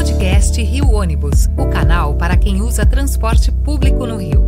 Podcast Rio Ônibus, o canal para quem usa transporte público no Rio.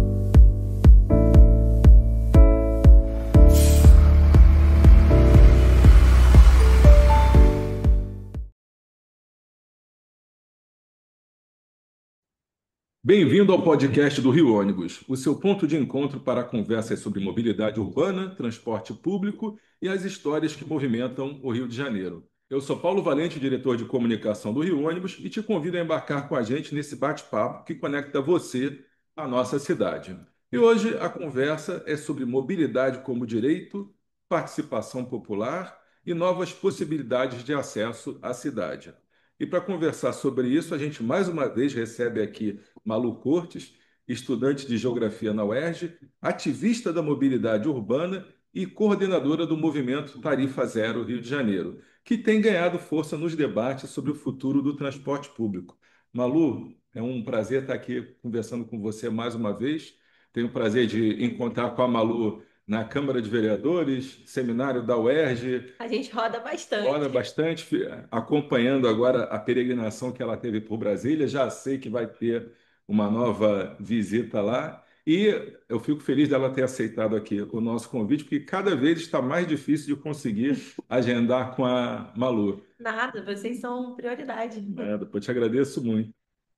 Bem-vindo ao podcast do Rio Ônibus, o seu ponto de encontro para conversas sobre mobilidade urbana, transporte público e as histórias que movimentam o Rio de Janeiro. Eu sou Paulo Valente, diretor de comunicação do Rio Ônibus, e te convido a embarcar com a gente nesse bate-papo que conecta você à nossa cidade. E hoje a conversa é sobre mobilidade como direito, participação popular e novas possibilidades de acesso à cidade. E para conversar sobre isso, a gente mais uma vez recebe aqui Malu Cortes, estudante de Geografia na UERJ, ativista da mobilidade urbana e coordenadora do movimento Tarifa Zero Rio de Janeiro, que tem ganhado força nos debates sobre o futuro do transporte público. Malu, é um prazer estar aqui conversando com você mais uma vez. Tenho o prazer de encontrar com a Malu na Câmara de Vereadores, seminário da UERJ. A gente roda Olha, bastante. bastante, acompanhando agora a peregrinação que ela teve por Brasília, já sei que vai ter uma nova visita lá e eu fico feliz dela ter aceitado aqui o nosso convite, porque cada vez está mais difícil de conseguir agendar com a Malu. Nada, vocês são prioridade. Eu te agradeço muito.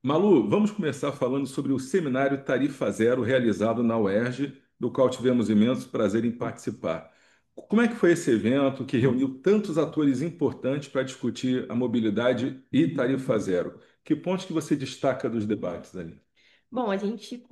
Malu, vamos começar falando sobre o seminário Tarifa Zero realizado na UERJ, do qual tivemos imenso prazer em participar. Como é que foi esse evento que reuniu tantos atores importantes para discutir a mobilidade e tarifa zero? Que pontos que você destaca dos debates ali? Bom,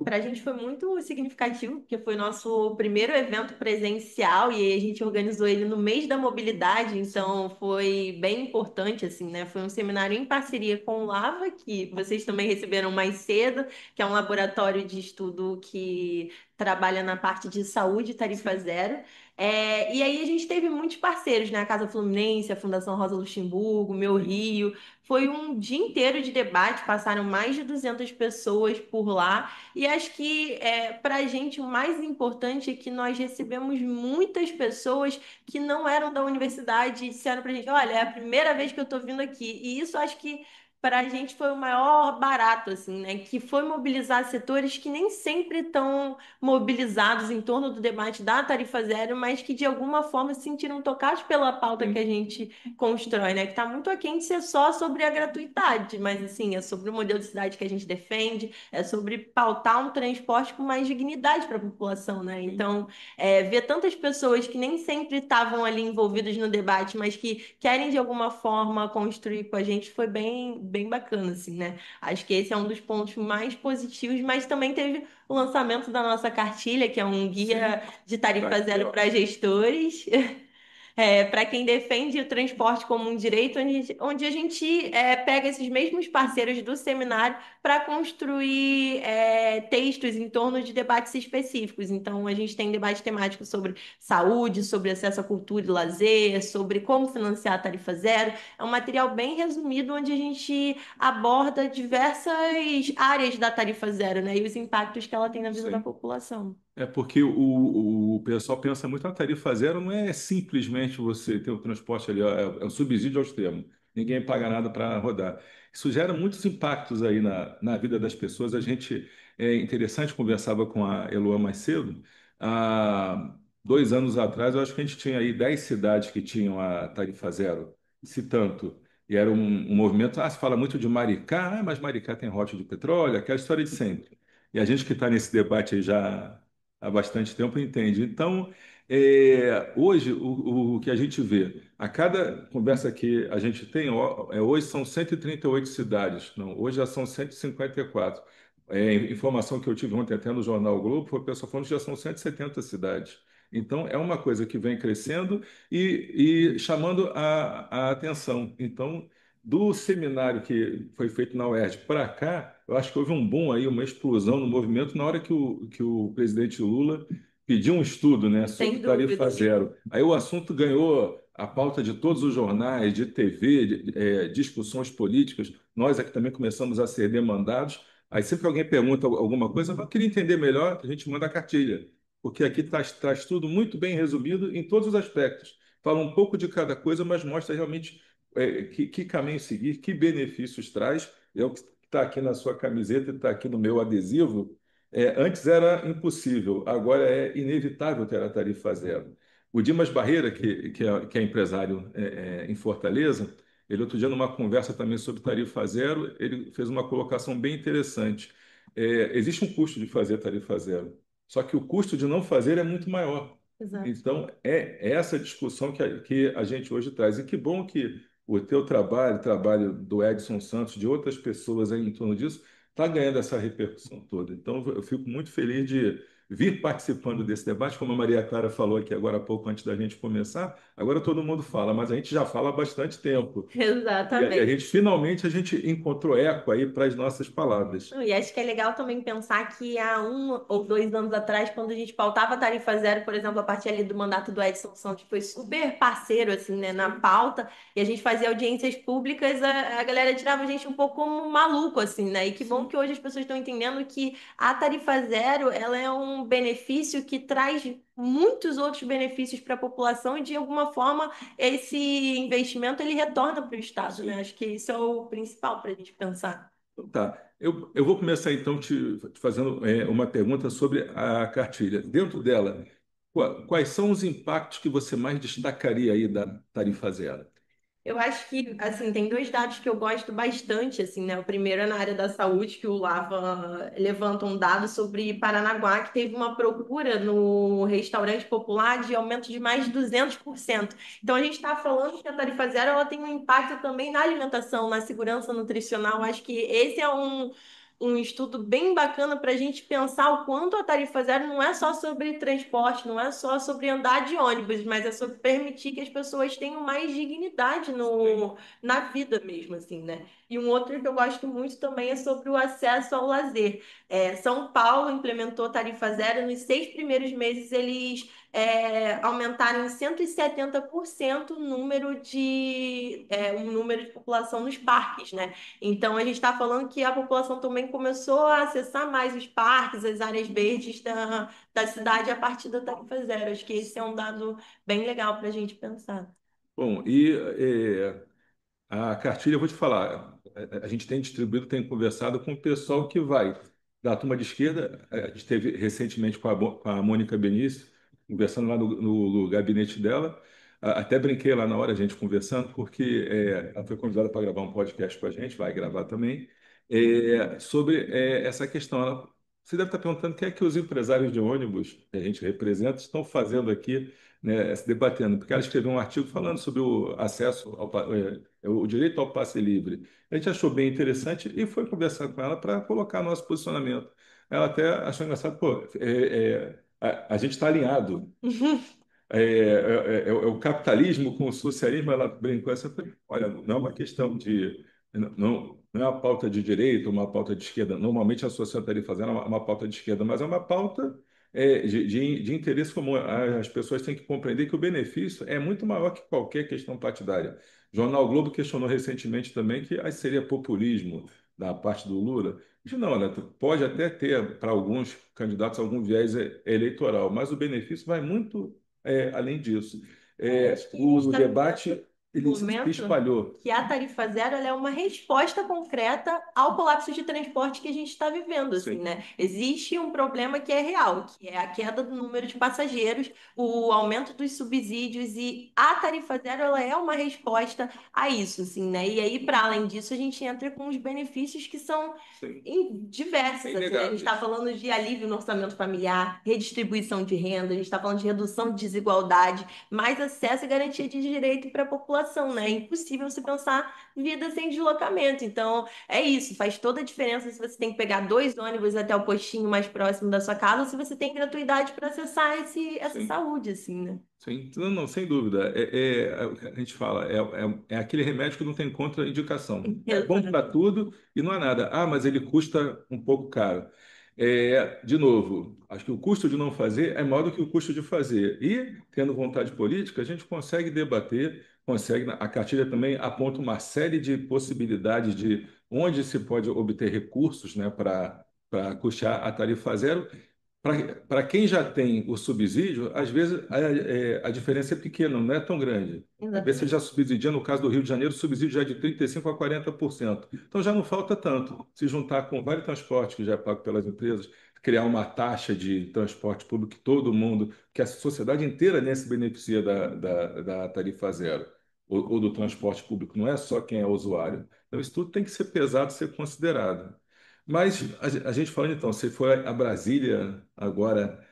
para a gente foi muito significativo, porque foi nosso primeiro evento presencial e a gente organizou ele no mês da mobilidade, então foi bem importante, assim, né? Foi um seminário em parceria com o Lava, que vocês também receberam mais cedo, que é um laboratório de estudo que trabalha na parte de saúde e tarifa zero. E aí a gente teve muitos parceiros, né? A Casa Fluminense, a Fundação Rosa Luxemburgo, Meu Rio. Foi um dia inteiro de debate, passaram mais de 200 pessoas por lá. E acho que para a gente o mais importante é que nós recebemos muitas pessoas que não eram da universidade e disseram para a gente: olha, é a primeira vez que eu estou vindo aqui. E isso acho que para a gente foi o maior barato, assim, né? Que foi mobilizar setores que nem sempre estão mobilizados em torno do debate da tarifa zero, mas que de alguma forma se sentiram tocados pela pauta que a gente constrói, né? Que está muito aquém de ser só sobre a gratuidade, mas assim, é sobre o modelo de cidade que a gente defende, é sobre pautar um transporte com mais dignidade para a população, né? Então, ver tantas pessoas que nem sempre estavam ali envolvidas no debate, mas que querem de alguma forma construir com a gente foi bem bacana, assim, né? Acho que esse é um dos pontos mais positivos, mas também teve o lançamento da nossa cartilha, que é um guia de tarifa zero para gestores. Para quem defende o transporte como um direito, onde a gente pega esses mesmos parceiros do seminário para construir textos em torno de debates específicos. Então, a gente tem debate temático sobre saúde, sobre acesso à cultura e lazer, sobre como financiar a tarifa zero. É um material bem resumido, onde a gente aborda diversas áreas da tarifa zero, né, e os impactos que ela tem na vida da Sim. população. É porque o pessoal pensa muito na tarifa zero, não é simplesmente você ter o transporte ali, ó, é um subsídio ao extremo. Ninguém paga nada para rodar. Isso gera muitos impactos aí na vida das pessoas. É interessante, conversava com a Eloá mais cedo. Há 2 anos atrás, eu acho que a gente tinha aí 10 cidades que tinham a tarifa zero, se tanto. E era um movimento, se fala muito de Maricá, mas Maricá tem rota de petróleo, aquela história de sempre. E a gente que está nesse debate aí já há bastante tempo entende. Então, hoje, o que a gente vê, a cada conversa que a gente tem, hoje são 138 cidades, não, hoje já são 154. Informação que eu tive ontem até no jornal o Globo, foi o pessoal falando que já são 170 cidades. Então, é uma coisa que vem crescendo e chamando a atenção. Então, do seminário que foi feito na UERJ para cá, eu acho que houve um boom aí, uma explosão no movimento na hora que o presidente Lula pediu um estudo, né, sobre Sem tarifa dúvida. zero. Aí o assunto ganhou a pauta de todos os jornais, de TV, discussões políticas. Nós aqui também começamos a ser demandados. Aí sempre que alguém pergunta alguma coisa, eu queria entender melhor, a gente manda a cartilha, porque aqui traz tudo muito bem resumido em todos os aspectos. Fala um pouco de cada coisa, mas mostra realmente que caminho seguir, que benefícios traz é o que está aqui na sua camiseta e está aqui no meu adesivo. Antes era impossível, agora é inevitável ter a tarifa zero. O Dimas Barreira, que é empresário em Fortaleza, ele outro dia, numa conversa também sobre tarifa zero, ele fez uma colocação bem interessante. Existe um custo de fazer tarifa zero, só que o custo de não fazer é muito maior. Exato. Então, é essa discussão que a gente hoje traz. E que bom que o teu trabalho, o trabalho do Edson Santos, de outras pessoas aí em torno disso, está ganhando essa repercussão toda. Então, eu fico muito feliz de vir participando desse debate, como a Maria Clara falou aqui agora há pouco, antes da gente começar. Agora todo mundo fala, mas a gente já fala há bastante tempo. E a Exatamente. gente, finalmente, a gente encontrou eco aí para as nossas palavras. Não, e acho que é legal também pensar que há 1 ou 2 anos atrás, quando a gente pautava a tarifa zero, por exemplo, a partir ali do mandato do Edson Santos, foi super parceiro, assim, né, na pauta, e a gente fazia audiências públicas, a galera tirava a gente um pouco como maluco, assim, né? E que bom que hoje as pessoas estão entendendo que a tarifa zero, ela é um benefício que traz muitos outros benefícios para a população e, de alguma forma, esse investimento, ele retorna para o Estado, né? Acho que isso é o principal para a gente pensar. Então, tá. Eu vou começar então te fazendo uma pergunta sobre a cartilha. Dentro dela, quais são os impactos que você mais destacaria aí da tarifa zero? Eu acho que, assim, tem 2 dados que eu gosto bastante, assim, né? O primeiro é na área da saúde, que o Lava levanta um dado sobre Paranaguá, que teve uma procura no restaurante popular de aumento de mais de 200%. Então, a gente está falando que a tarifa zero, ela tem um impacto também na alimentação, na segurança nutricional. Acho que esse é um estudo bem bacana para a gente pensar o quanto a tarifa zero não é só sobre transporte, não é só sobre andar de ônibus, mas é sobre permitir que as pessoas tenham mais dignidade na vida mesmo, assim, né? E um outro que eu gosto muito também é sobre o acesso ao lazer. São Paulo implementou tarifa zero, nos 6 primeiros meses eles aumentaram em 170% o número de população nos parques, né? Então, a gente está falando que a população também começou a acessar mais os parques, as áreas verdes da cidade a partir da tarifa zero. Acho que esse é um dado bem legal para a gente pensar. Bom, e a cartilha, eu vou te falar, a gente tem distribuído, tem conversado com o pessoal que vai da turma de esquerda. A gente teve recentemente com a Mônica Benício, conversando lá no gabinete dela. Até brinquei lá na hora, a gente conversando, porque ela foi convidada para gravar um podcast com a gente, vai gravar também, sobre essa questão. Você deve estar perguntando o que é que os empresários de ônibus que a gente representa estão fazendo aqui, né, se debatendo, porque ela escreveu um artigo falando sobre o acesso o direito ao passe livre. A gente achou bem interessante e foi conversar com ela para colocar nosso posicionamento. Ela até achou engraçado, pô, a gente está alinhado. O capitalismo com o socialismo, ela brincou essa coisa. Olha, não é uma questão de. Não é uma pauta de direita, uma pauta de esquerda. Normalmente a associação estaria fazendo uma pauta de esquerda, mas é uma pauta de interesse comum. As pessoas têm que compreender que o benefício é muito maior que qualquer questão partidária. O Jornal Globo questionou recentemente também que seria populismo da parte do Lula. Diz, não, né, pode até ter, para alguns candidatos, algum viés eleitoral, mas o benefício vai muito além disso. Acho que a gente O está debate ele se momento espalhou. que a tarifa zero ela é uma resposta concreta ao colapso de transporte que a gente está vivendo, assim, Sim. né? Existe um problema que é real, que é a queda do número de passageiros, o aumento dos subsídios e a tarifa zero ela é uma resposta a isso, assim, né? E aí, para além disso, a gente entra com os benefícios que são Sim. diversos, assim, né? A gente está falando de alívio no orçamento familiar, redistribuição de renda, a gente está falando de redução de desigualdade, mais acesso e garantia de direito para a população, né? É impossível você pensar vida sem deslocamento. Então, é isso, faz toda a diferença se você tem que pegar 2 ônibus até o postinho mais próximo da sua casa ou se você tem gratuidade para acessar essa Sim. saúde, assim, né? Sim, não, não, sem dúvida. A gente fala, é aquele remédio que não tem contraindicação. É bom para Exato. tudo e não há nada. Ah, mas ele custa um pouco caro. De novo, acho que o custo de não fazer é maior do que o custo de fazer. E, tendo vontade política, a gente consegue debater, consegue. A cartilha também aponta uma série de possibilidades de onde se pode obter recursos, né, para custear a tarifa zero. Para quem já tem o subsídio, às vezes a diferença é pequena, não é tão grande. Às vezes você Exatamente. já subsidia, no caso do Rio de Janeiro, o subsídio já é de 35% a 40%. Então já não falta tanto. Se juntar com vários transportes que já é pago pelas empresas, criar uma taxa de transporte público que todo mundo, que a sociedade inteira nem se beneficia da tarifa zero ou do transporte público, não é só quem é usuário. Então isso tudo tem que ser pesado, ser considerado. Mas a gente falando então, você foi a Brasília agora,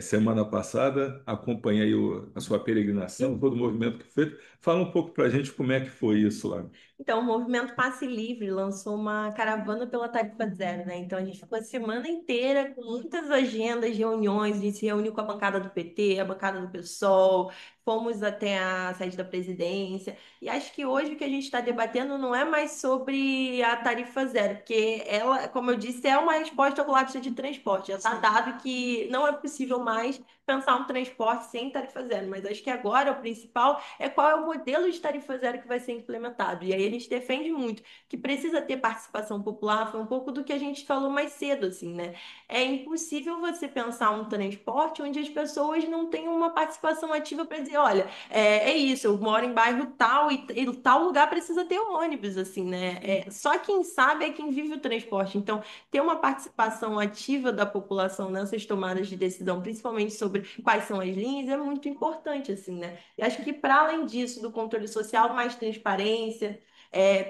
semana passada, acompanhei a sua peregrinação, todo o movimento que fez. Fala um pouco para a gente como é que foi isso lá. Então, o Movimento Passe Livre lançou uma caravana pela tarifa zero, né? Então, a gente ficou a semana inteira com muitas agendas, reuniões, a gente se reuniu com a bancada do PT, a bancada do PSOL, fomos até a sede da presidência. E acho que hoje o que a gente está debatendo não é mais sobre a tarifa zero, porque ela, como eu disse, é uma resposta ao colapso de transporte. Já está dado que não é possível mais pensar um transporte sem tarifa zero, mas acho que agora o principal é qual é o modelo de tarifa zero que vai ser implementado. E aí eles defendem muito que precisa ter participação popular, foi um pouco do que a gente falou mais cedo, assim, né? É impossível você pensar um transporte onde as pessoas não têm uma participação ativa para dizer, olha, é isso, eu moro em bairro tal e tal lugar precisa ter um ônibus, assim, né? Só quem sabe é quem vive o transporte. Então, ter uma participação ativa da população nessas tomadas de decisão, principalmente sobre quais são as linhas, é muito importante, assim, né? E acho que, para além disso, do controle social, mais transparência,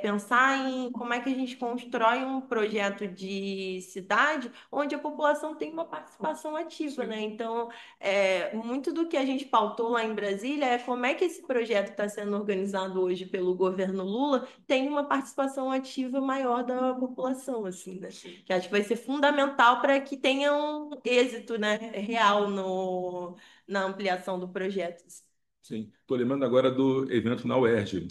pensar em como é que a gente constrói um projeto de cidade onde a população tem uma participação ativa, né? Então, muito do que a gente pautou lá em Brasília é como é que esse projeto está sendo organizado hoje pelo governo Lula tem uma participação ativa maior da população, assim, né? Que acho que vai ser fundamental para que tenha um êxito, né, real no, na ampliação do projeto. Sim, estou lembrando agora do evento na UERJ.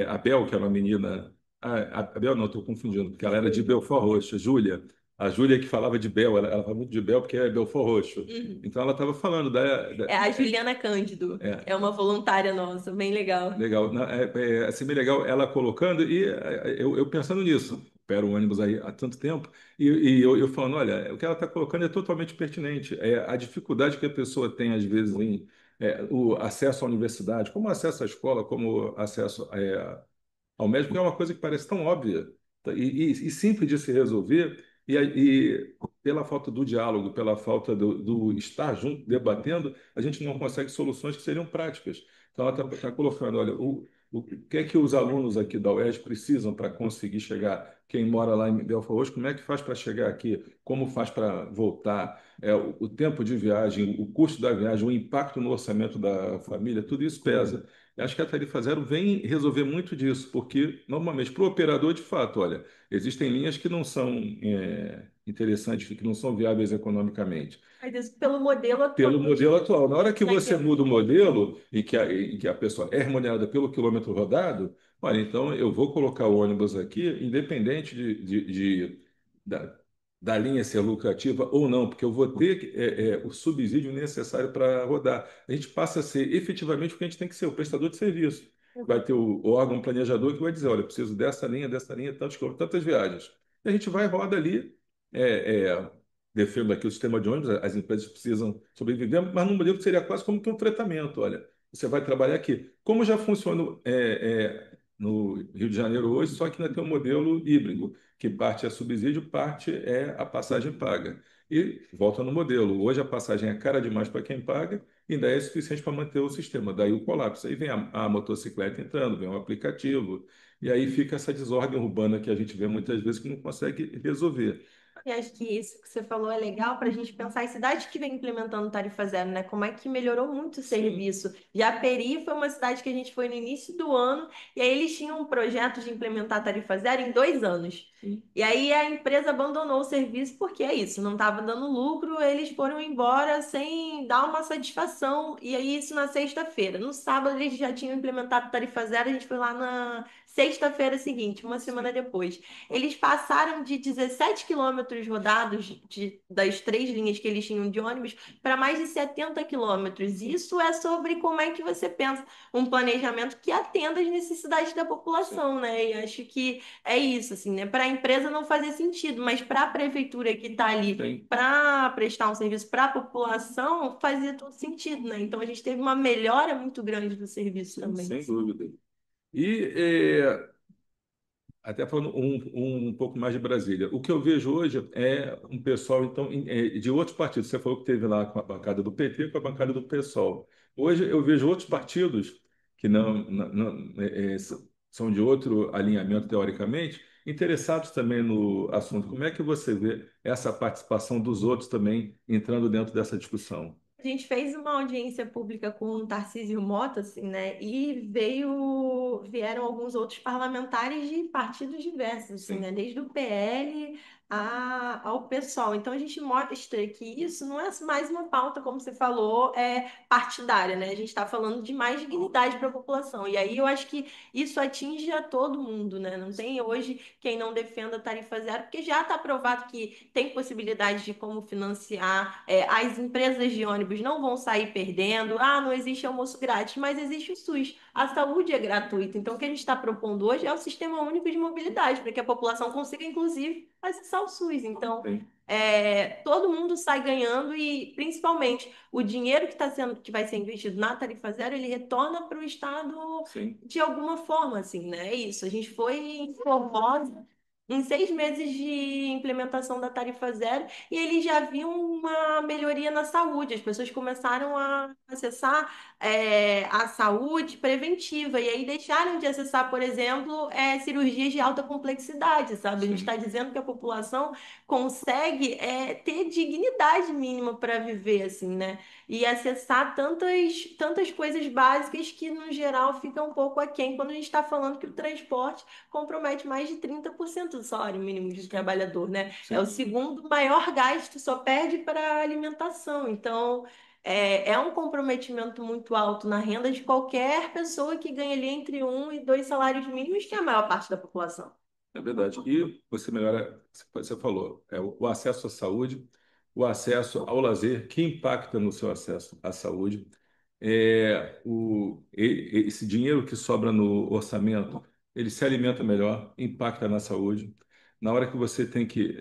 A Bel, que era uma menina. A Bel não, estou confundindo, porque ela era de Belfort Roxo, Júlia. A Júlia que falava de Bel, ela fala muito de Bel porque é Belfort Roxo. Uhum. Então ela estava falando É a Juliana Cândido, é, é uma voluntária nossa, bem legal. legal. Assim, bem legal ela colocando e eu pensando nisso. Espero o ônibus aí há tanto tempo e eu falando, olha, o que ela está colocando é totalmente pertinente. A dificuldade que a pessoa tem, às vezes, em o acesso à universidade, como acesso à escola, como acesso ao médico, é uma coisa que parece tão óbvia e simples de se resolver, e pela falta do diálogo, pela falta do estar junto, debatendo, a gente não consegue soluções que seriam práticas. Então, ela está colocando, olha, o que é que os alunos aqui da UERJ precisam para conseguir chegar? Quem mora lá em Belfort Roxo, como é que faz para chegar aqui? Como faz para voltar? O tempo de viagem, o custo da viagem, o impacto no orçamento da família, tudo isso pesa. Eu acho que a tarifa zero vem resolver muito disso, porque normalmente para o operador, de fato, olha, existem linhas que não são interessantes, que não são viáveis economicamente. Mas isso pelo modelo atual. Pelo modelo atual. Na hora que Vai você ter. muda o modelo e que a pessoa é remunerada pelo quilômetro rodado, olha, então eu vou colocar o ônibus aqui, independente da, da linha ser lucrativa ou não, porque eu vou ter o subsídio necessário para rodar. A gente passa a ser efetivamente o que a gente tem que ser, o prestador de serviço. Vai ter o órgão planejador que vai dizer, olha, eu preciso dessa linha, tantos quilômetros, tantas viagens. E a gente vai, roda ali, defendo aqui o sistema de ônibus, as empresas precisam sobreviver, mas num modelo que seria quase como que um fretamento. Olha, você vai trabalhar aqui. Como já funciona no Rio de Janeiro hoje, só que ainda tem um modelo híbrido, que parte é subsídio, parte é a passagem paga. E volta no modelo. Hoje a passagem é cara demais para quem paga e ainda é suficiente para manter o sistema. Daí o colapso. Aí vem a motocicleta entrando, vem o aplicativo, e aí fica essa desordem urbana que a gente vê muitas vezes que não consegue resolver. E acho que isso que você falou é legal para a gente pensar em cidades que vem implementando tarifa zero, né? Como é que melhorou muito o Sim. serviço. Japeri foi uma cidade que a gente foi no início do ano, e aí eles tinham um projeto de implementar tarifa zero em 2 anos. Sim. E aí a empresa abandonou o serviço porque é isso, não estava dando lucro, eles foram embora sem dar uma satisfação. E aí isso na sexta-feira. No sábado eles já tinham implementado tarifa zero, a gente foi lá na sexta-feira seguinte, uma semana depois. Eles passaram de 17 quilômetros rodados das 3 linhas que eles tinham de ônibus para mais de 70 quilômetros. Isso é sobre como é que você pensa um planejamento que atenda às necessidades da população, né? E acho que é isso, assim, né? Para a empresa não fazer sentido, mas para a prefeitura que está ali para prestar um serviço para a população, fazia todo sentido, né? Então a gente teve uma melhora muito grande do serviço também. Sem dúvida. E até falando um pouco mais de Brasília, o que eu vejo hoje é um pessoal então de outros partidos. Você falou que teve lá com a bancada do PT, com a bancada do PSOL. Hoje eu vejo outros partidos que são de outro alinhamento teoricamente, interessados também no assunto. Como é que você vê essa participação dos outros também entrando dentro dessa discussão? A gente fez uma audiência pública com o Tarcísio Mota, assim, né? E vieram alguns outros parlamentares de partidos diversos, assim, Sim, né? Desde o PL ao PSOL. Então a gente mostra que isso não é mais uma pauta, como você falou, partidária, né? A gente está falando de mais dignidade para a população. E aí eu acho que isso atinge a todo mundo, né? Não tem hoje quem não defenda a tarifa zero, porque já está provado que tem possibilidade de como financiar, as empresas de ônibus não vão sair perdendo. Ah, não existe almoço grátis, mas existe o SUS. A saúde é gratuita. Então, o que a gente está propondo hoje é o Sistema Único de Mobilidade, para que a população consiga, inclusive, acessar o SUS. Então, sim, todo mundo sai ganhando e, principalmente, o dinheiro que vai ser investido na tarifa zero, ele retorna para o Estado sim. de alguma forma, assim, né? É isso. A gente foi informado em 6 meses de implementação da tarifa zero e eles já viam uma melhoria na saúde. As pessoas começaram a acessar, a saúde preventiva e aí deixaram de acessar, por exemplo, cirurgias de alta complexidade, sabe? A gente Sim. está dizendo que a população consegue, ter dignidade mínima para viver, assim, né? E acessar tantas coisas básicas que, no geral, fica um pouco aquém quando a gente está falando que o transporte compromete mais de 30% do salário mínimo de trabalhador, né? É o Sim. segundo maior gasto, só perde para alimentação. Então, é um comprometimento muito alto na renda de qualquer pessoa que ganha ali entre 1 e 2 salários mínimos, que é a maior parte da população. É verdade. E você melhora, você falou, o acesso à saúde, o acesso ao lazer, que impacta no seu acesso à saúde. Esse dinheiro que sobra no orçamento, ele se alimenta melhor, impacta na saúde. Na hora que você tem que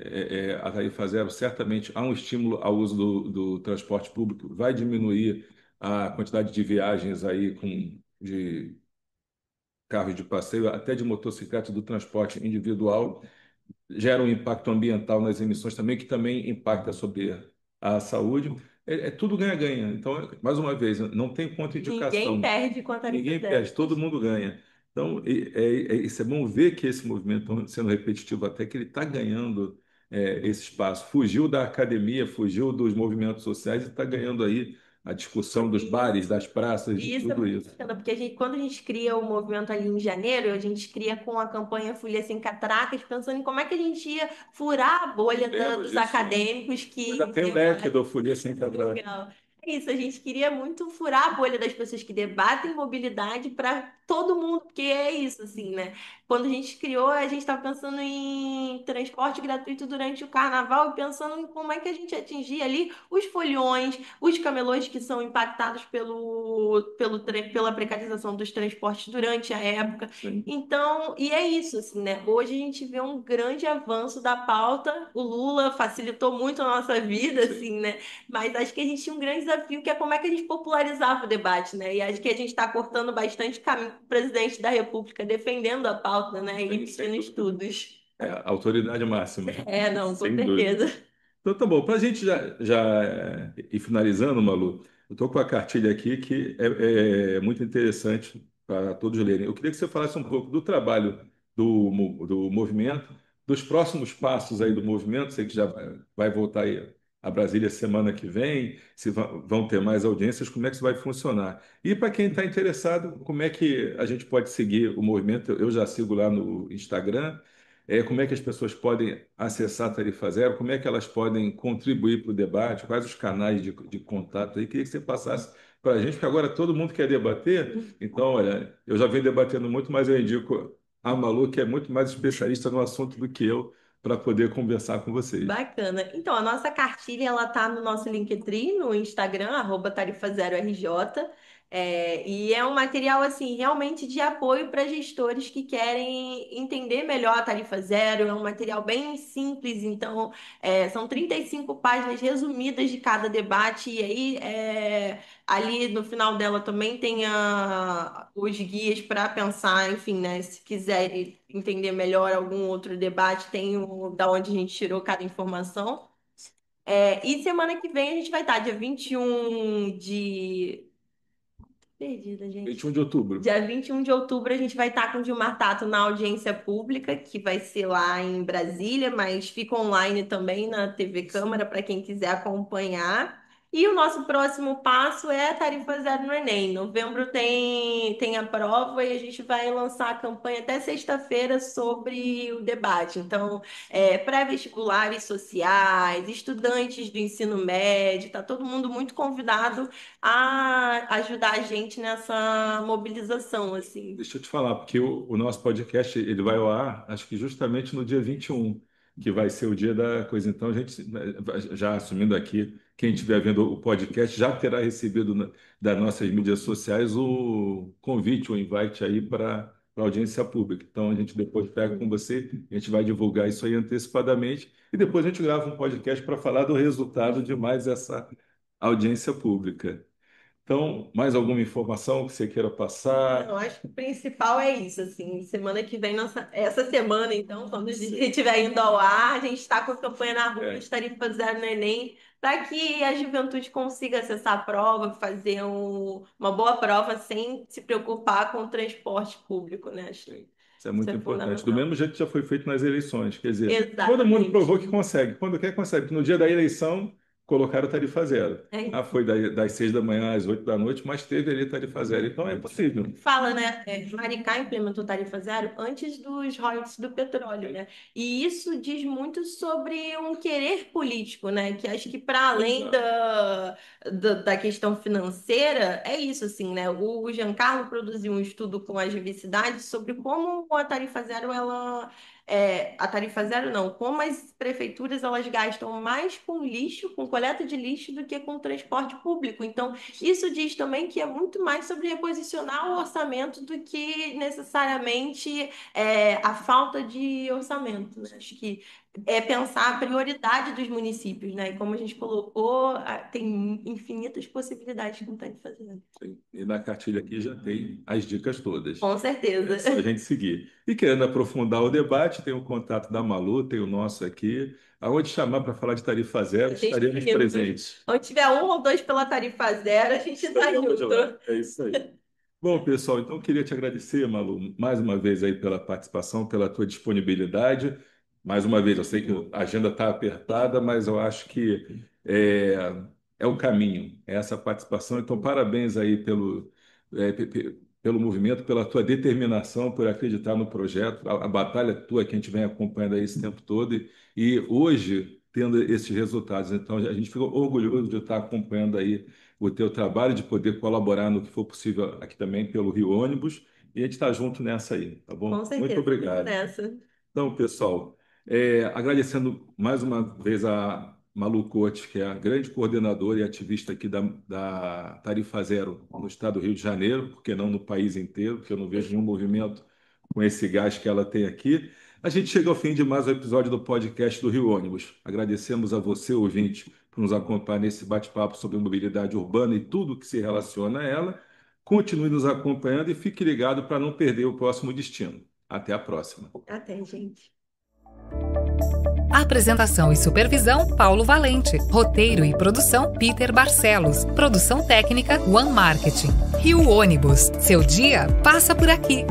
a tarifa zero, certamente há um estímulo ao uso do transporte público, vai diminuir a quantidade de viagens aí de carros de passeio, até de motocicleta do transporte individual, gera um impacto ambiental nas emissões também, que também impacta sobre a saúde. É tudo ganha-ganha. Então, mais uma vez, não tem Ninguém contraindicação. perde com a tarifa Ninguém zero. perde, todo mundo ganha. Então, isso é bom ver que esse movimento, sendo repetitivo até, que ele está ganhando esse espaço. Fugiu da academia, fugiu dos movimentos sociais e está ganhando aí a discussão dos bares, das praças, de E isso é tudo muito isso. bacana, porque quando a gente cria o movimento ali em janeiro, a gente cria com a campanha Folia Sem Catracas, pensando em como é que a gente ia furar a bolha Lembro dos disso. acadêmicos Ainda que tem o leque do Folia Sem Quebrar. legal. É isso, a gente queria muito furar a bolha das pessoas que debatem mobilidade para todo mundo, porque é isso, assim, né? Quando a gente criou, a gente estava pensando em transporte gratuito durante o carnaval e pensando em como é que a gente atingia ali os foliões, os camelôs que são impactados pela precarização dos transportes durante a época. Sim. Então, e é isso, assim, né? Hoje a gente vê um grande avanço da pauta, o Lula facilitou muito a nossa vida, Sim. assim, né? Mas acho que a gente tinha um grande desafio, que é como é que a gente popularizava o debate, né? E acho que a gente está cortando bastante caminho para o presidente da República defendendo a pauta, né? E investindo em estudos. Autoridade máxima. Não, com Sem dúvida. certeza. Então tá bom. Para a gente já ir finalizando, Malu, eu estou com a cartilha aqui que é muito interessante para todos lerem. Eu queria que você falasse um pouco do trabalho do movimento, dos próximos passos aí do movimento. Sei que já vai voltar aí a Brasília semana que vem, se vão ter mais audiências, como é que isso vai funcionar. E para quem está interessado, como é que a gente pode seguir o movimento? Eu já sigo lá no Instagram. Como é que as pessoas podem acessar a Tarifa Zero? Como é que elas podem contribuir para o debate? Quais os canais de contato aí? Queria que você passasse para a gente, porque agora todo mundo quer debater. Então, olha, eu já venho debatendo muito, mas eu indico a Malu, que é muito mais especialista no assunto do que eu, para poder conversar com vocês. Bacana. Então, a nossa cartilha, ela tá no nosso Linktree, no Instagram, @tarifa0rj. E é um material, assim, realmente de apoio para gestores que querem entender melhor a tarifa zero. É um material bem simples, então, são 35 páginas resumidas de cada debate. E aí, ali no final dela também tem os guias para pensar, enfim, né? Se quiser entender melhor algum outro debate, tem da onde a gente tirou cada informação. E semana que vem a gente vai estar, dia 21 de. Perdida, gente. 21 de outubro. Dia 21 de outubro a gente vai estar com o Gilmar Tato na audiência pública, que vai ser lá em Brasília, mas fica online também na TV Câmara para quem quiser acompanhar. E o nosso próximo passo é a tarifa zero no Enem. Em novembro tem a prova e a gente vai lançar a campanha até sexta-feira sobre o debate. Então, pré-vestibulares sociais, estudantes do ensino médio, está todo mundo muito convidado a ajudar a gente nessa mobilização, assim. Deixa eu te falar, porque o nosso podcast ele vai ao ar, acho que justamente no dia 21, que vai ser o dia da coisa. Então, a gente, já assumindo aqui, quem estiver vendo o podcast já terá recebido das nossas mídias sociais o convite, o invite aí para a audiência pública. Então, a gente depois pega com você, a gente vai divulgar isso aí antecipadamente e depois a gente grava um podcast para falar do resultado de mais essa audiência pública. Então, mais alguma informação que você queira passar? Eu acho que o principal é isso, assim, semana que vem, essa semana, então, quando a gente estiver indo ao ar, a gente está com a campanha na rua de tarifa zero no Enem, para que a juventude consiga acessar a prova, fazer uma boa prova sem se preocupar com o transporte público, né? Acho que isso é muito importante. Do fundamental. mesmo jeito que já foi feito nas eleições. Quer dizer, todo Exatamente. mundo provou que consegue. Quando quer, consegue. No dia da eleição, colocaram tarifa zero. Foi das 6 da manhã às 8 da noite, mas teve ali tarifa zero. Então é possível. Fala, né? Maricá implementou tarifa zero antes dos royalties do petróleo, né? E isso diz muito sobre um querer político, né? Que acho que para além da questão financeira, é isso, assim, né? O Giancarlo produziu um estudo com as universidades sobre como a tarifa zero, a tarifa zero não, como as prefeituras elas gastam mais com lixo, com coleta de lixo, do que com transporte público. Então, isso diz também que é muito mais sobre reposicionar o orçamento do que necessariamente a falta de orçamento, né? Acho que é pensar a prioridade dos municípios, né? E como a gente colocou, tem infinitas possibilidades com tarifa zero. E na cartilha aqui já tem as dicas todas. Com certeza. É só a gente seguir. E querendo aprofundar o debate, tem o contato da Malu, tem o nosso aqui. Aonde chamar para falar de tarifa zero, estaremos presentes. Onde tiver 1 ou 2 pela tarifa zero, a gente está junto. É isso aí. Bom, pessoal, então eu queria te agradecer, Malu, mais uma vez aí pela participação, pela tua disponibilidade. Mais uma vez, eu sei que a agenda está apertada, mas eu acho que é o caminho, é essa participação. Então, parabéns aí pelo movimento, pela tua determinação, por acreditar no projeto. A batalha tua que a gente vem acompanhando aí esse tempo todo e hoje tendo esses resultados. Então, a gente fica orgulhoso de estar acompanhando aí o teu trabalho, de poder colaborar no que for possível aqui também pelo Rio Ônibus. E a gente está junto nessa aí, tá bom? Com certeza. Muito obrigado. Nessa. Então, pessoal, agradecendo mais uma vez a Malu Cotes, que é a grande coordenadora e ativista aqui da Tarifa Zero no estado do Rio de Janeiro, porque não no país inteiro, porque eu não vejo nenhum movimento com esse gás que ela tem aqui. A gente chega ao fim de mais um episódio do podcast do Rio Ônibus. Agradecemos a você, ouvinte, por nos acompanhar nesse bate-papo sobre mobilidade urbana e tudo que se relaciona a ela. Continue nos acompanhando e fique ligado para não perder o próximo destino. Até a próxima. Até, gente. Apresentação e supervisão, Paulo Valente. Roteiro e produção, Peter Barcelos. Produção técnica, One Marketing. Rio Ônibus. Seu dia passa por aqui.